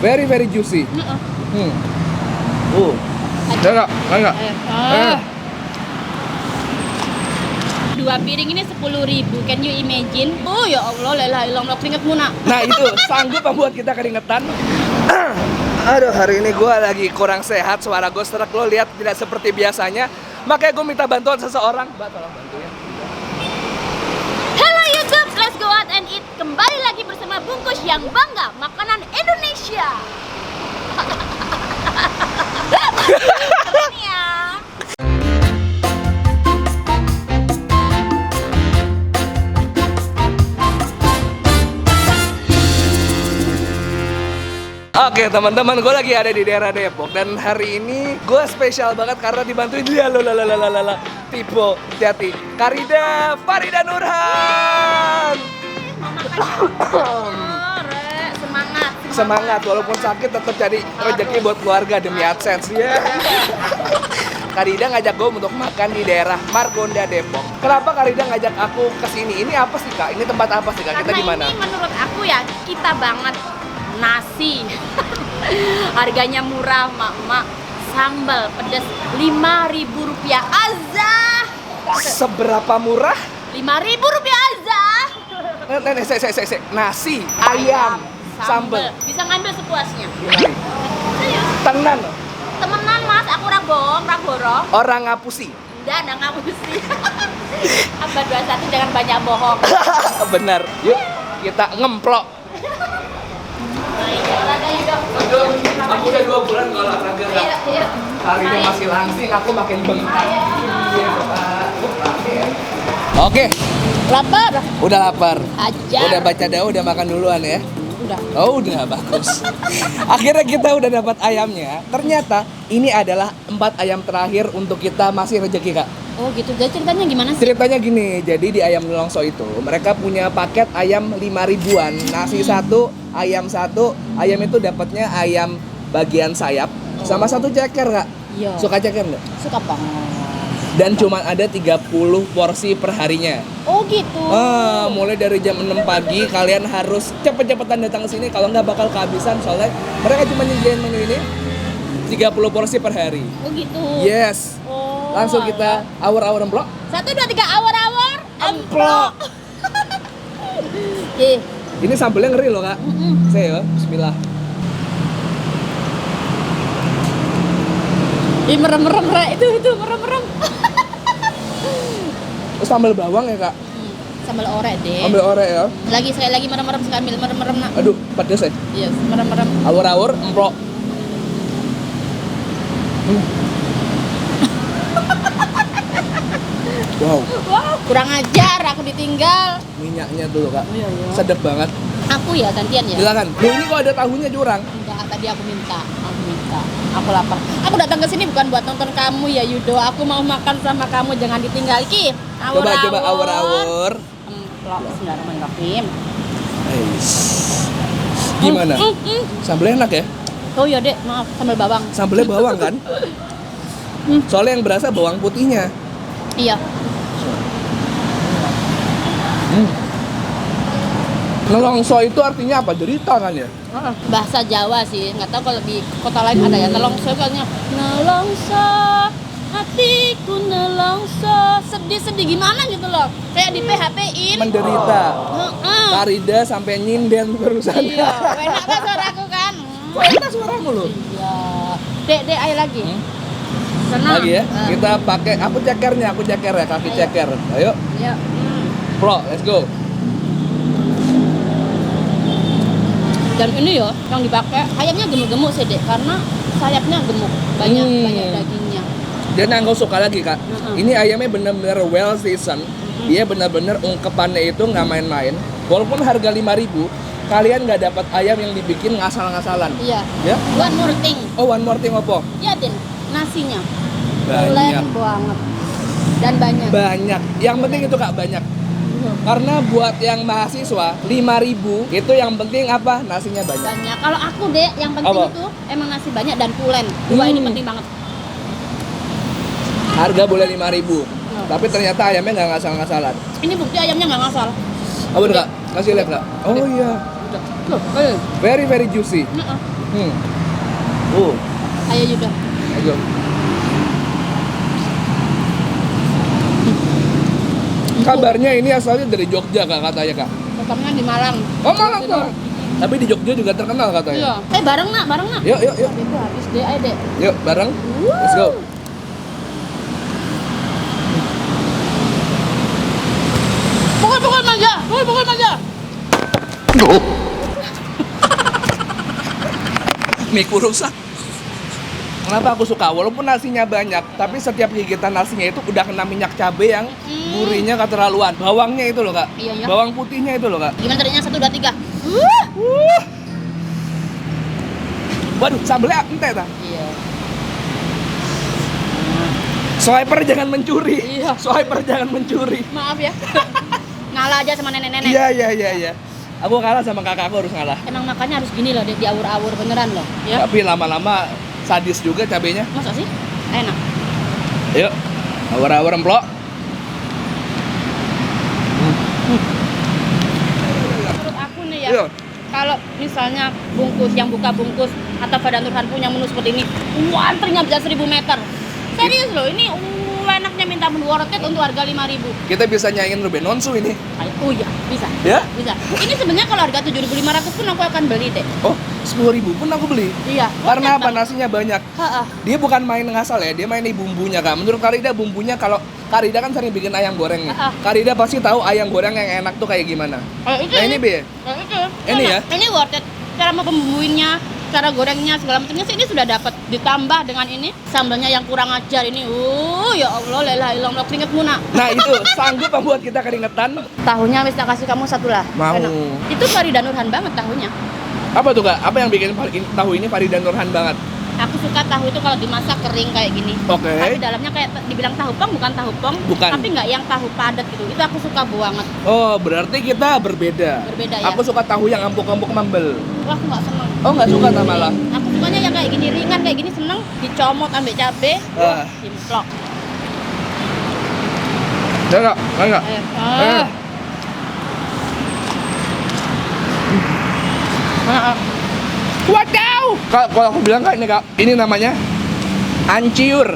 Very very juicy. Enggak. Dua piring ini 10.000. Can you imagine? Oh ya Allah, la ilaha illallah, keringetmu nak. Nah itu sanggup membuat kita keringetan. Aduh, hari ini gue lagi kurang sehat, suara gue serak, lo lihat tidak seperti biasanya. Makanya gue minta bantuan seseorang. Mbak, tolong bantuin. Hello YouTube, let's go out and eat. Kembali lagi bersama Bungkus yang bangga makanan Indonesia. Keren ya. Oke teman-teman, gue lagi ada di daerah Depok dan hari ini gue spesial banget karena dibantuin dia Tipo Jati Karida Farida Nurhan. Semangat walaupun sakit tetap cari rezeki buat keluarga demi AdSense ya. Karida ngajak gue untuk makan di daerah Margonda Depok. Kenapa Karida ngajak aku ke sini? Ini apa sih Kak? Ini tempat apa sih Kak? Kita di mana? Ini menurut aku ya kita banget. Nasi harganya murah, mak, sambal pedas Rp5.000 aja. Seberapa murah? Rp5.000 aja. Nasi, ayam, sambal. Bisa ngambil sepuasnya. Tenan. Temenan mas, aku ragong, ragoro. Orang ngapusi. Udah ngapusi. Abad 21 jangan banyak bohong. Benar. Yuk kita ngemplok. Aku udah 2 bulan nggak olahraga Kak. Hari ini masih langsing, aku makin bengkak. Oke. Lapar? Udah lapar. Aja. Udah baca doa, udah makan duluan ya. Udah. Oh udah, bagus. Akhirnya kita udah dapat ayamnya. Ternyata ini adalah 4 ayam terakhir untuk kita masih rezeki Kak. Oh gitu, jadi ceritanya gimana sih? Ceritanya gini, jadi di Ayam Nelongso itu mereka punya paket ayam 5.000-an, nasi 1, ayam 1, ayam itu dapatnya ayam bagian sayap sama 1 ceker Kak. Iya. Suka ceker nggak? Suka banget. Dan cuma ada 30 porsi per harinya. Oh gitu. Mulai dari jam 6 pagi kalian harus cepet-cepetan datang ke sini, kalau nggak bakal kehabisan soalnya mereka cuma nyediain menu ini 30 porsi per hari. Oh gitu. Yes. Langsung kita awur-awur emplok. 1, 2, 3 awur-awur Emplok. Oke. Ini sambelnya ngeri loh Kak. Saya ya, bismillah. Ih merem-merem itu merem-merem. Terus sambal bawang ya Kak. Sambal orek deh. Sambal orek ya. Sekali lagi merem-merem, sekali ambil merem-merem nak. Aduh, pedes ya. Yes, merem-merem. Awur-awur emplok. Wow. Wow, kurang ajar aku ditinggal. Minyaknya dulu Kak. Iya. Sedap banget. Aku ya gantian ya. Silakan. Loh, ini kok ada tahunya curang? Enggak, tadi aku minta. Aku lapar. Aku datang ke sini bukan buat nonton kamu ya Yudo. Aku mau makan sama kamu, jangan ditinggal. Ki, awur-awur. Coba awur-awur. Bismillahirrahmanirrahim. Gimana? Sambelnya enak ya? Oh iya dek, maaf, sambal bawang. Sambelnya bawang kan? Soalnya yang berasa bawang putihnya. Iya. Nelongso itu artinya apa? Derita kan ya? Bahasa Jawa sih, nggak tahu kalau di kota lain ada ya. Nelongso katanya nelongso, hatiku nelongso, sedih-sedih gimana gitu loh. Kayak di PHP-in. Menderita. Karida sampai nyinden perusahaan. Iya, enak kan suaraku kan? Kok enak suaramu lo? Iya. Dek, ayo lagi. Senang. Lagi ya? Kita pakai, aku ceker ya, kaki ceker. Ayo. Iya. Bro, let's go. Dan ini ya, yang dipakai ayamnya gemuk-gemuk sih dek, karena sayapnya gemuk, banyak dagingnya. Dan yang kau suka lagi Kak, ini ayamnya benar-benar well seasoned. Dia benar-benar ungkepannya itu nggak main-main. Walaupun harga 5.000, kalian nggak dapat ayam yang dibikin ngasal-ngasalan. Iya. Ya? One more thing. Oh, one more thing apa? Ya Din, nasinya Banyak. keren banget dan banyak. Banyak. Yang penting itu Kak, banyak. Karena buat yang mahasiswa 5.000 itu yang penting apa? Nasinya banyak. Banyak. Kalau aku deh, yang penting Apa? itu emang nasi banyak dan pulen. Dua ini penting banget. Harga boleh 5.000, tapi ternyata ayamnya nggak ngasal-ngasalan. Ini bukti ayamnya nggak ngasal. Apa Kak? Kasih lihat Kak. Oh iya. Loh, Very very juicy. Ayo Yudo. Ayo. Kabarnya ini asalnya dari Jogja kak katanya kak. Pertamanya di Malang. Oh Malang kak. Tapi di Jogja juga terkenal katanya. Iya. Bareng nak. Yuk. Itu habis deh, ayo deh. Yuk bareng. Let's go. Pukul aja. Miku rusak. Kenapa aku suka? Walaupun nasinya banyak, tapi setiap gigitan nasinya itu udah kena minyak cabai yang gurihnya keterlaluan. Bawangnya itu loh kak. Iya. Bawang putihnya itu loh kak. Gimana tadinya 1, 2, 3? Waduh, sambelnya ente ta. Iya. Swiper jangan mencuri. Iya. Swiper jangan mencuri. Maaf ya. Ngalah aja sama nenek-nenek. Iya. Aku kalah sama kakakku harus ngalah. Emang makannya harus gini loh, diawur-awur beneran loh. Ya. Tapi lama-lama sadis juga cabenya. Masa sih? Enak. Yuk, awar-awar emplok. Menurut aku nih ya, Iya. kalau misalnya yang buka bungkus atau Vada Nurhan punya menu seperti ini, antrinya bisa 1000 meter. Serius loh, ini enaknya minta menu wortet untuk harga 5.000. Kita bisa nyaingin Ruben Onsu ini. Oh iya, bisa. Ya? Bisa. Ini sebenarnya kalau harga 7.500 pun aku akan beli deh. Oh, 10.000 pun aku beli. Iya. Karena apa? worth it Nasinya banyak. banget. Dia bukan main ngasal ya, dia main di bumbunya kak. Menurut Karida bumbunya, kalau Karida kan sering bikin ayam goreng nih. Karida pasti tahu ayam goreng yang enak tuh kayak gimana. Itu Nah ini B. itu. Ini ya? Ini worth it. Cara mau pembumbuinnya, cara gorengnya segala macamnya sih ini sudah dapat. Ditambah dengan ini sambalnya yang kurang ajar ini. Ya Allah, la ilaha illallah, keringet muna. Nah itu sanggup membuat kita keringetan. Tahunya wis tak kasih kamu satu lah. Mau. Enak. Itu Farida Nurhan banget tahunya. Apa tuh kak? Apa yang bikin tahu ini Farida Nurhan banget? Aku suka tahu itu kalau dimasak kering kayak gini. Oke. Tapi dalamnya kayak dibilang tahu pong, bukan tahu pong. Bukan. Tapi nggak yang tahu padat gitu. Itu aku suka banget. Oh berarti kita berbeda. Berbeda ya. Aku suka tahu yang empuk-empuk mambel. Wah, aku nggak seneng. Oh nggak suka tak malah? Aku sukanya yang kayak gini ringan kayak gini, seneng dicomot ambil cabe, dimplok. Ya kak, enggak. Wadaw! Kak, kalau aku bilang kak ini kak, ini namanya anciur.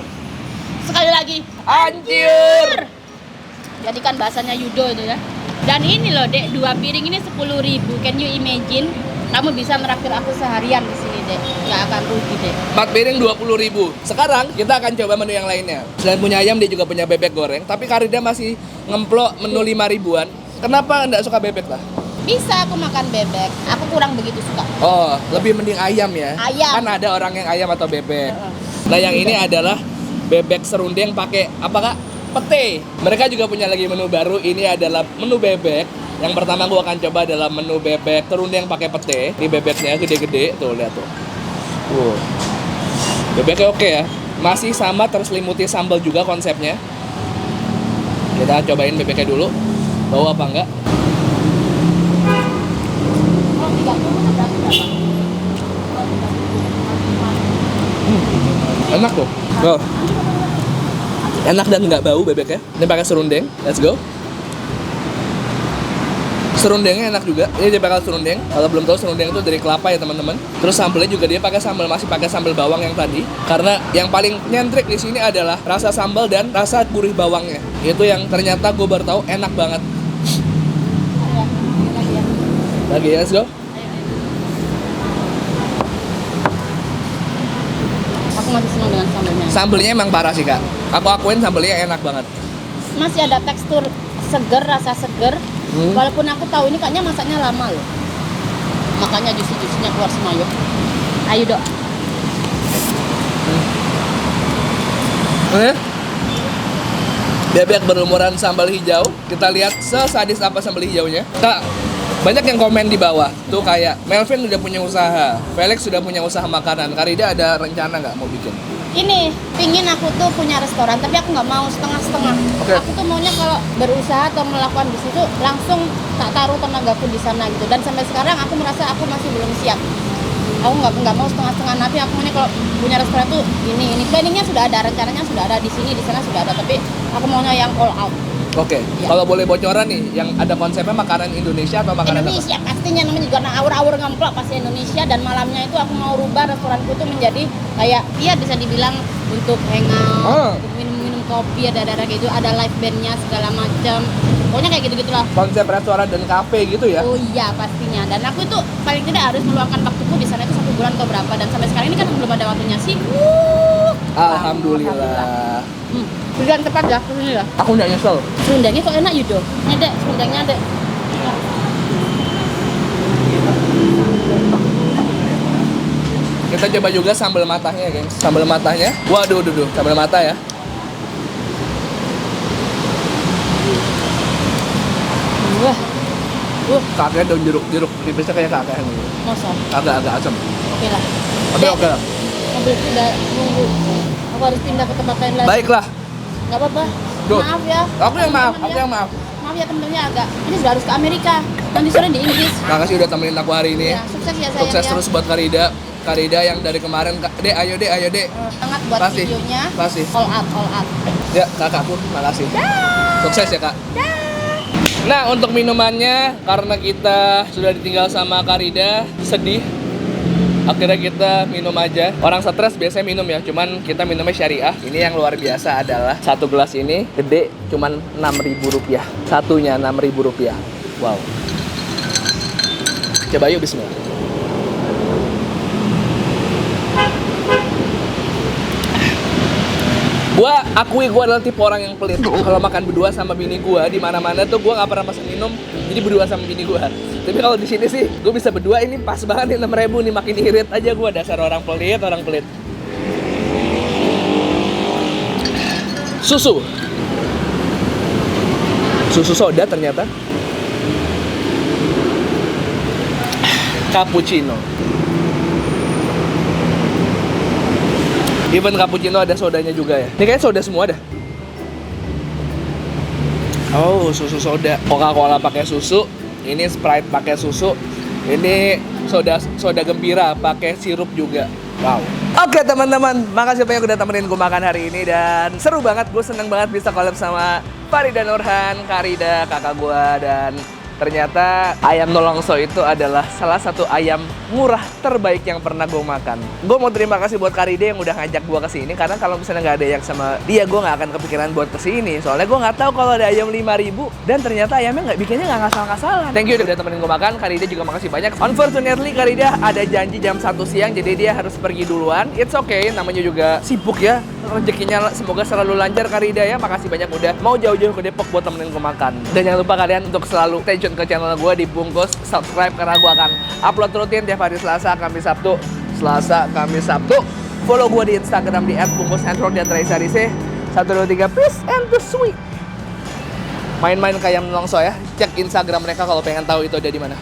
Sekali lagi, Anciur. jadikan bahasanya Yudo itu ya. Dan ini loh dek, 2 piring ini 10.000. Can you imagine? Kamu bisa meraktir aku seharian di sini dek, nggak akan rugi dek. 4 piring 20.000. Sekarang kita akan coba menu yang lainnya. Selain punya ayam, dia juga punya bebek goreng. Tapi Karida masih ngemplok menu 5.000-an. Kenapa nggak suka bebek lah? Bisa aku makan bebek, aku kurang begitu suka. Oh, lebih mending ayam ya? Ayam. Kan ada orang yang ayam atau bebek. Nah yang ini adalah bebek serundeng pakai apa kak? Pete. Mereka juga punya lagi menu baru. Ini adalah menu bebek. Yang pertama gua akan coba adalah menu bebek serundeng pakai pete. Ini bebeknya gede-gede, tuh lihat tuh. Bebeknya oke ya. Masih sama terselimuti sambal juga konsepnya. Kita cobain bebeknya dulu. Bau apa enggak? Kalau 30 berarti berapa? Enak tuh. Tuh. Enak dan nggak bau bebeknya. Ini pakai serundeng. Let's go. Serundengnya enak juga. Ini dia pakai serundeng. Kalau belum tahu, serundeng itu dari kelapa ya teman-teman. Terus sambelnya juga dia pakai sambal, masih pakai sambal bawang yang tadi. Karena yang paling nyentrik di sini adalah rasa sambal dan rasa gurih bawangnya. Itu yang ternyata gue baru tahu enak banget. Lagi ya, let's go. Aku masih senang dengan sambalnya. Sambelnya emang parah sih kak. Aku akuin sambelnya enak banget. Masih ada tekstur seger, rasa seger. Walaupun aku tahu ini kayaknya masaknya lama loh. Makanya juicy-juicynya keluar semua yuk. Ayo dok. Bebek berlumuran sambal hijau. Kita lihat sesadis apa sambal hijaunya. Kak, banyak yang komen di bawah. Tuh kayak Melvin udah punya usaha, Felix sudah punya usaha makanan. Karida ada rencana nggak mau bikin? Ini pingin aku tuh punya restoran, tapi aku nggak mau setengah-setengah. Oke. Aku tuh maunya kalau berusaha atau melakukan di situ langsung tak taruh tenagaku di sana gitu. Dan sampai sekarang aku merasa aku masih belum siap. Aku nggak mau setengah-setengah, tapi aku maunya kalau punya restoran tuh ini planningnya sudah ada, rencananya sudah ada di sini, di sana sudah ada, tapi aku maunya yang all out. Oke. Ya. Kalau boleh bocoran nih, yang ada konsepnya makanan Indonesia atau makanan Indonesia pastinya, namanya juga awur-awur ngemplok pasti Indonesia. Dan malamnya itu aku mau rubah restoranku tuh menjadi kayak ya bisa dibilang untuk hangout, untuk minum-minum kopi, ada gitu, ada live bandnya segala macam. Pokoknya kayak gitu gitulah. Konsep restoran dan kafe gitu ya? Oh iya pastinya. Dan aku itu paling tidak harus meluangkan waktuku di sana itu 1 bulan atau berapa. Dan sampai sekarang ini kan belum ada waktunya sih. Alhamdulillah. Pilihan tepat ya, kesini ya. Aku nggak nyesel. Serundengnya kok enak Yudo. Ini dek, serundengnya dek. Kita coba juga sambal matahnya, gengs. Sambal matahnya. Waduh, sambal mata ya. Wah. Kakek daun jeruk tipisnya kayak kakek nih. Masa? Agak asam. Oke lah. Oke lah. Mobil tidak nunggu. Aku harus pindah ke tempat lain lagi. Baiklah. Gak apa-apa. Duh. Maaf ya. Aku yang maaf. Maaf ya temen-temennya agak. Ini sudah harus ke Amerika. Nanti sore di Inggris. Makasih udah temenin aku hari ini. Ya, sukses ya sayang. Sukses ya. terus buat Karida yang dari kemarin. Dek, ayo dek. Sangat buat Pasti. videonya. Pasti. All out. Ya, kakakku, makasih. Sukses ya, Kak. Nah, untuk minumannya, karena kita sudah ditinggal sama Karida, sedih. Akhirnya kita minum aja. Orang stres biasanya minum ya, cuman kita minumnya syariah. Ini yang luar biasa adalah satu gelas ini gede, cuman Rp6.000. Satunya Rp6.000. Wow. Coba yuk, bismillah. Gua akui gua adalah tipe orang yang pelit. Kalau makan berdua sama bini gua di mana-mana tuh gua nggak pernah pesan minum, jadi berdua sama bini gua. Tapi kalau di sini sih gua bisa berdua, ini pas banget nih 6.000 nih, makin irit aja gua, dasar orang pelit. Susu soda ternyata. Cappuccino. Even cappuccino ada sodanya juga ya. Ini kayaknya soda semua dah. Oh, susu soda. Coca-Cola pakai susu. Ini Sprite pakai susu. Ini soda gembira pakai sirup juga. Wow. Oke teman-teman, makasih banyak udah temenin gue makan hari ini. Dan seru banget, gue seneng banget bisa collab sama Farida Nurhan, Karida, kakak gue. Dan ternyata ayam nolongso itu adalah salah satu ayam murah terbaik yang pernah gue makan. Gue mau terima kasih buat Karida yang udah ngajak gue kesini, karena kalau misalnya nggak ada yang sama dia, gue nggak akan kepikiran buat kesini. Soalnya gue nggak tahu kalau ada ayam 5.000 dan ternyata ayamnya bikinnya nggak ngasal-ngasalan. Thank you udah temenin gue makan. Karida juga makasih banyak. Unfortunately Karida ada janji jam 1 siang, jadi dia harus pergi duluan. It's okay, namanya juga sibuk ya. Rezekinya semoga selalu lancar Karida ya. Makasih banyak udah mau jauh-jauh ke Depok buat temenin gue makan. Dan jangan lupa kalian untuk selalu stay tune ke channel gue, dibungkus subscribe, karena gue akan upload rutin tiap hari Selasa, Kamis, Sabtu. Follow gue di Instagram di @bungkusandrock_123 peace and the sweet. Main-main kayak nolongso ya. Cek Instagram mereka kalau pengen tahu itu ada di mana.